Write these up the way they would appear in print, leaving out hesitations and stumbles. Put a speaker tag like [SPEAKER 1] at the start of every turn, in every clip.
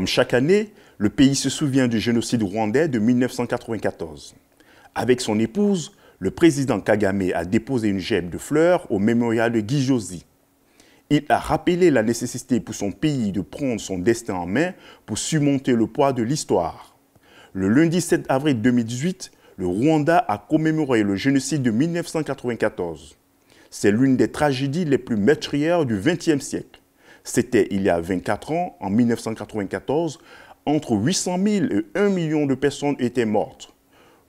[SPEAKER 1] chaque année, le pays se souvient du génocide rwandais de 1994. Avec son épouse, le président Kagame a déposé une gemme de fleurs au mémorial de Gijozi. Il a rappelé la nécessité pour son pays de prendre son destin en main pour surmonter le poids de l'histoire. Le lundi 7 avril 2018, le Rwanda a commémoré le génocide de 1994. C'est l'une des tragédies les plus meurtrières du XXe siècle. C'était il y a 24 ans, en 1994, entre 800 000 et 1 million de personnes étaient mortes.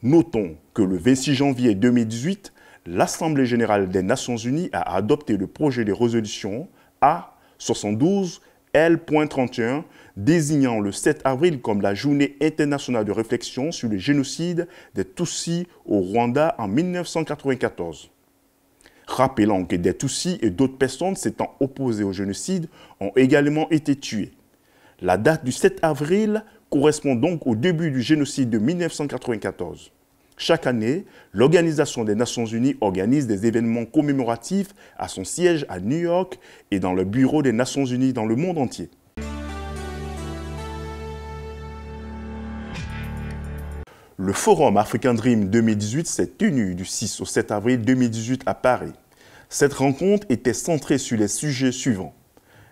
[SPEAKER 1] Notons que le 26 janvier 2018, l'Assemblée générale des Nations unies a adopté le projet de résolution A72L.31 désignant le 7 avril comme la journée internationale de réflexion sur le génocide des Tutsis au Rwanda en 1994. Rappelons que des Tutsis et d'autres personnes s'étant opposées au génocide ont également été tuées. La date du 7 avril correspond donc au début du génocide de 1994. Chaque année, l'Organisation des Nations Unies organise des événements commémoratifs à son siège à New York et dans le bureau des Nations Unies dans le monde entier. Le Forum African Dream 2018 s'est tenu du 6 au 7 avril 2018 à Paris. Cette rencontre était centrée sur les sujets suivants.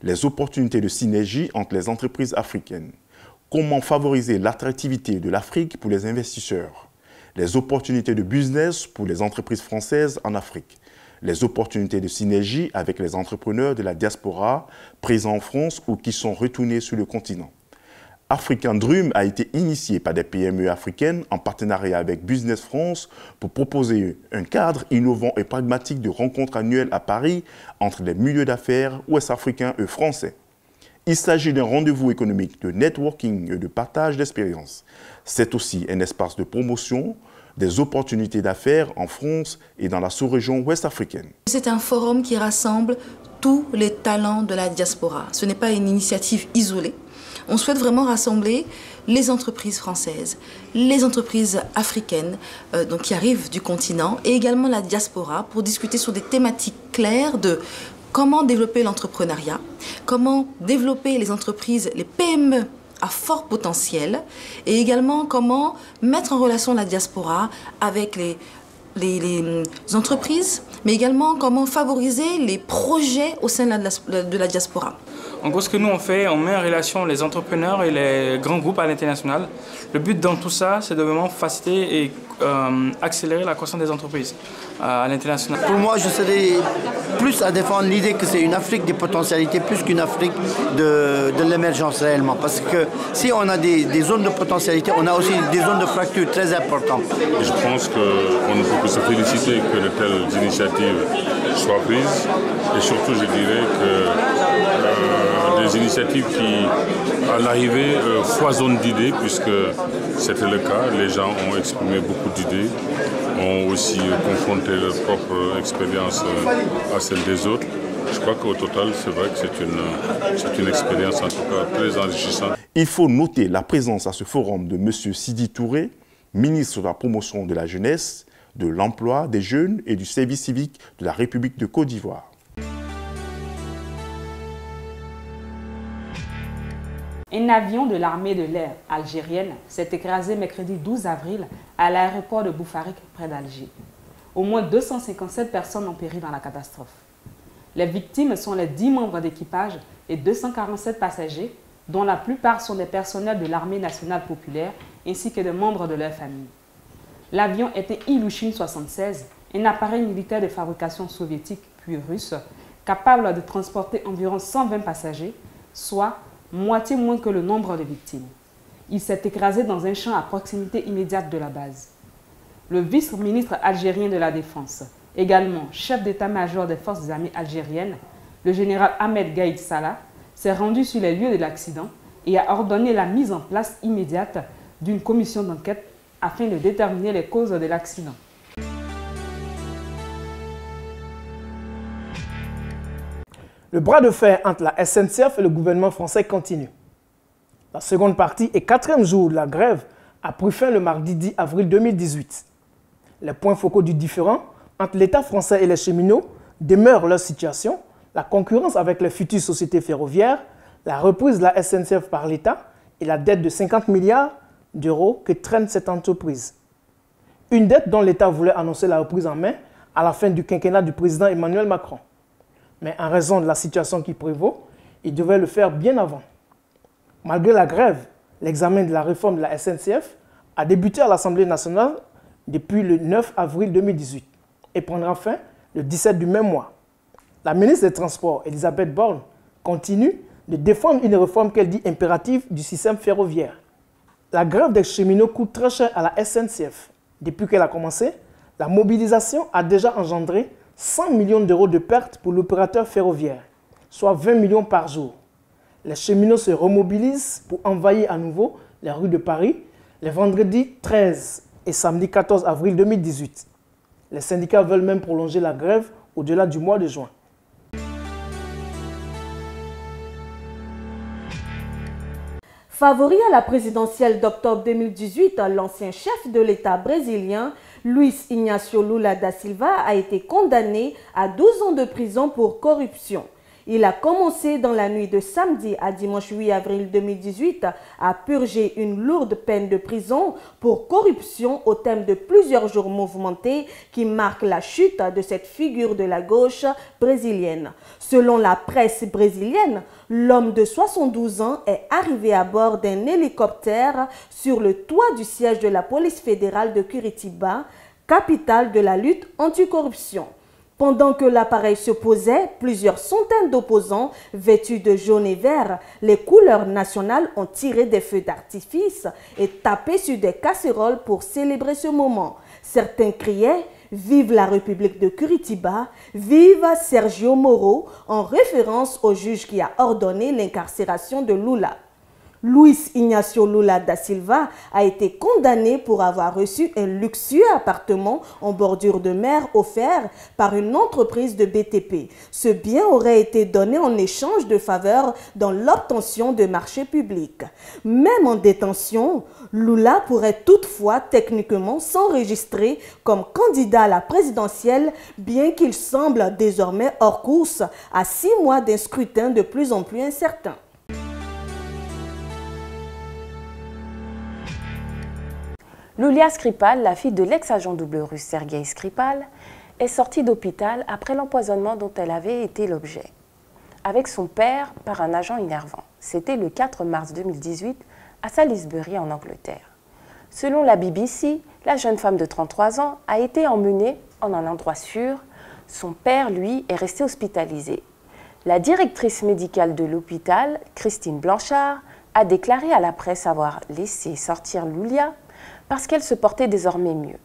[SPEAKER 1] Les opportunités de synergie entre les entreprises africaines. Comment favoriser l'attractivité de l'Afrique pour les investisseurs. Les opportunités de business pour les entreprises françaises en Afrique. Les opportunités de synergie avec les entrepreneurs de la diaspora présents en France ou qui sont retournés sur le continent. African Dream a été initié par des PME africaines en partenariat avec Business France pour proposer un cadre innovant et pragmatique de rencontres annuelles à Paris entre les milieux d'affaires ouest-africains et français. Il s'agit d'un rendez-vous économique de networking et de partage d'expériences. C'est aussi un espace de promotion des opportunités d'affaires en France et dans la sous-région ouest-africaine.
[SPEAKER 2] C'est un forum qui rassemble tous les talents de la diaspora. Ce n'est pas une initiative isolée. On souhaite vraiment rassembler les entreprises françaises, les entreprises africaines donc qui arrivent du continent et également la diaspora pour discuter sur des thématiques claires de comment développer l'entrepreneuriat, comment développer les entreprises, les PME à fort potentiel et également comment mettre en relation la diaspora avec les entreprises, mais également comment favoriser les projets au sein de la diaspora.
[SPEAKER 3] En gros, ce que nous on fait, on met en relation les entrepreneurs et les grands groupes à l'international. Le but dans tout ça, c'est de vraiment faciliter et accélérer la croissance des entreprises à l'international.
[SPEAKER 4] Pour moi, je serais plus à défendre l'idée que c'est une Afrique des potentialités plus qu'une Afrique de l'émergence réellement. Parce que si on a des zones de potentialité, on a aussi des zones de fracture très importantes.
[SPEAKER 5] Je pense qu'on ne peut que se féliciter que de telles initiatives soient prises. Et surtout, je dirais que des initiatives qui, à l'arrivée, foisonnent d'idées, puisque c'était le cas. Les gens ont exprimé beaucoup d'idées, ont aussi confronté leur propre expérience à celle des autres. Je crois qu'au total, c'est vrai que c'est une expérience en tout cas très enrichissante.
[SPEAKER 1] Il faut noter la présence à ce forum de M. Sidi Touré, ministre de la Promotion de la Jeunesse, de l'Emploi des Jeunes et du Service civique de la République de Côte d'Ivoire.
[SPEAKER 6] Un avion de l'armée de l'air algérienne s'est écrasé mercredi 12 avril à l'aéroport de Boufarik, près d'Alger. Au moins 257 personnes ont péri dans la catastrophe. Les victimes sont les 10 membres d'équipage et 247 passagers, dont la plupart sont des personnels de l'armée nationale populaire ainsi que des membres de leur famille. L'avion était Ilyushin 76, un appareil militaire de fabrication soviétique puis russe, capable de transporter environ 120 passagers, soit moitié moins que le nombre de victimes. Il s'est écrasé dans un champ à proximité immédiate de la base. Le vice-ministre algérien de la Défense, également chef d'état-major des forces armées algériennes, le général Ahmed Gaïd Salah, s'est rendu sur les lieux de l'accident et a ordonné la mise en place immédiate d'une commission d'enquête afin de déterminer les causes de l'accident.
[SPEAKER 7] Le bras de fer entre la SNCF et le gouvernement français continue. La seconde partie et quatrième jour de la grève a pris fin le mardi 10 avril 2018. Les points focaux du différend entre l'État français et les cheminots demeurent leur situation, la concurrence avec les futures sociétés ferroviaires, la reprise de la SNCF par l'État et la dette de 50 milliards d'euros que traîne cette entreprise. Une dette dont l'État voulait annoncer la reprise en main à la fin du quinquennat du président Emmanuel Macron. Mais en raison de la situation qui prévaut, il devait le faire bien avant. Malgré la grève, l'examen de la réforme de la SNCF a débuté à l'Assemblée nationale depuis le 9 avril 2018 et prendra fin le 17 du même mois. La ministre des Transports, Elisabeth Borne, continue de défendre une réforme qu'elle dit impérative du système ferroviaire. La grève des cheminots coûte très cher à la SNCF. Depuis qu'elle a commencé, la mobilisation a déjà engendré 100 millions d'euros de pertes pour l'opérateur ferroviaire, soit 20 millions par jour. Les cheminots se remobilisent pour envahir à nouveau les rues de Paris les vendredis 13 et samedi 14 avril 2018. Les syndicats veulent même prolonger la grève au-delà du mois de juin.
[SPEAKER 8] Favori à la présidentielle d'octobre 2018, l'ancien chef de l'État brésilien, Luiz Inácio Lula da Silva, a été condamné à 12 ans de prison pour corruption. Il a commencé dans la nuit de samedi à dimanche 8 avril 2018 à purger une lourde peine de prison pour corruption au thème de plusieurs jours mouvementés qui marquent la chute de cette figure de la gauche brésilienne. Selon la presse brésilienne, l'homme de 72 ans est arrivé à bord d'un hélicoptère sur le toit du siège de la police fédérale de Curitiba, capitale de la lutte anticorruption. Pendant que l'appareil se posait, plusieurs centaines d'opposants vêtus de jaune et vert, les couleurs nationales, ont tiré des feux d'artifice et tapé sur des casseroles pour célébrer ce moment. Certains criaient « Vive la République de Curitiba, vive Sergio Moro » en référence au juge qui a ordonné l'incarcération de Lula. Luiz Inácio Lula da Silva a été condamné pour avoir reçu un luxueux appartement en bordure de mer offert par une entreprise de BTP. Ce bien aurait été donné en échange de faveurs dans l'obtention de marchés publics. Même en détention, Lula pourrait toutefois techniquement s'enregistrer comme candidat à la présidentielle, bien qu'il semble désormais hors course à 6 mois d'un scrutin de plus en plus incertain.
[SPEAKER 9] Iulia Skripal, la fille de l'ex-agent double russe Sergei Skripal, est sortie d'hôpital après l'empoisonnement dont elle avait été l'objet, avec son père par un agent énervant. C'était le 4 mars 2018 à Salisbury en Angleterre. Selon la BBC, la jeune femme de 33 ans a été emmenée en un endroit sûr. Son père, lui, est resté hospitalisé. La directrice médicale de l'hôpital, Christine Blanchard, a déclaré à la presse avoir laissé sortir Iulia parce qu'elle se portait désormais mieux.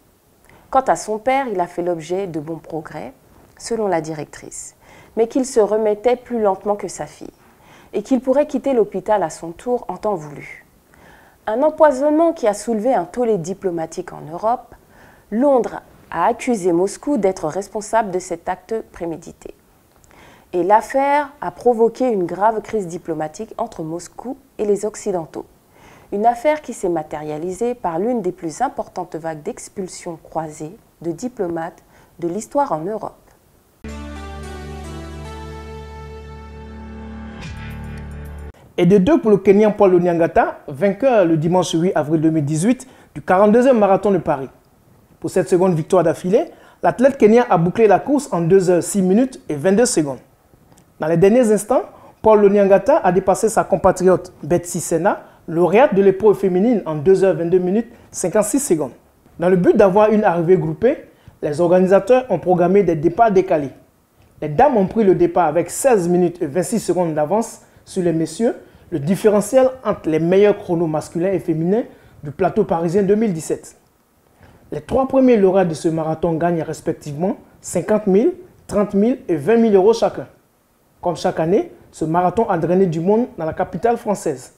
[SPEAKER 9] Quant à son père, il a fait l'objet de bons progrès, selon la directrice, mais qu'il se remettait plus lentement que sa fille et qu'il pourrait quitter l'hôpital à son tour en temps voulu. Un empoisonnement qui a soulevé un tollé diplomatique en Europe. Londres a accusé Moscou d'être responsable de cet acte prémédité. Et l'affaire a provoqué une grave crise diplomatique entre Moscou et les Occidentaux. Une affaire qui s'est matérialisée par l'une des plus importantes vagues d'expulsions croisées de diplomates de l'histoire en Europe.
[SPEAKER 7] Et de 2 pour le Kenyan Paul Onyangatta, vainqueur le dimanche 8 avril 2018 du 42e marathon de Paris. Pour cette seconde victoire d'affilée, l'athlète kenyan a bouclé la course en 2 h 6 minutes et 22 secondes. Dans les derniers instants, Paul Onyangatta a dépassé sa compatriote Betsy Sena, lauréate de l'épreuve féminine en 2 h 22 minutes 56 secondes. Dans le but d'avoir une arrivée groupée, les organisateurs ont programmé des départs décalés. Les dames ont pris le départ avec 16 minutes et 26 secondes d'avance sur les messieurs, le différentiel entre les meilleurs chronos masculins et féminins du plateau parisien 2017. Les 3 premiers lauréats de ce marathon gagnent respectivement 50 000, 30 000 et 20 000 euros chacun. Comme chaque année, ce marathon a drainé du monde dans la capitale française.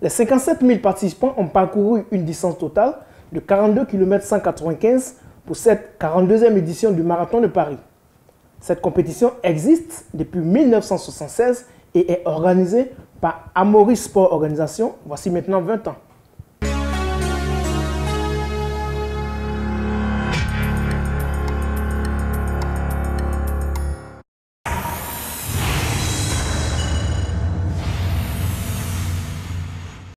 [SPEAKER 7] Les 57 000 participants ont parcouru une distance totale de 42 km 195 pour cette 42e édition du Marathon de Paris. Cette compétition existe depuis 1976 et est organisée par Amaury Sport Organisation, voici maintenant 20 ans.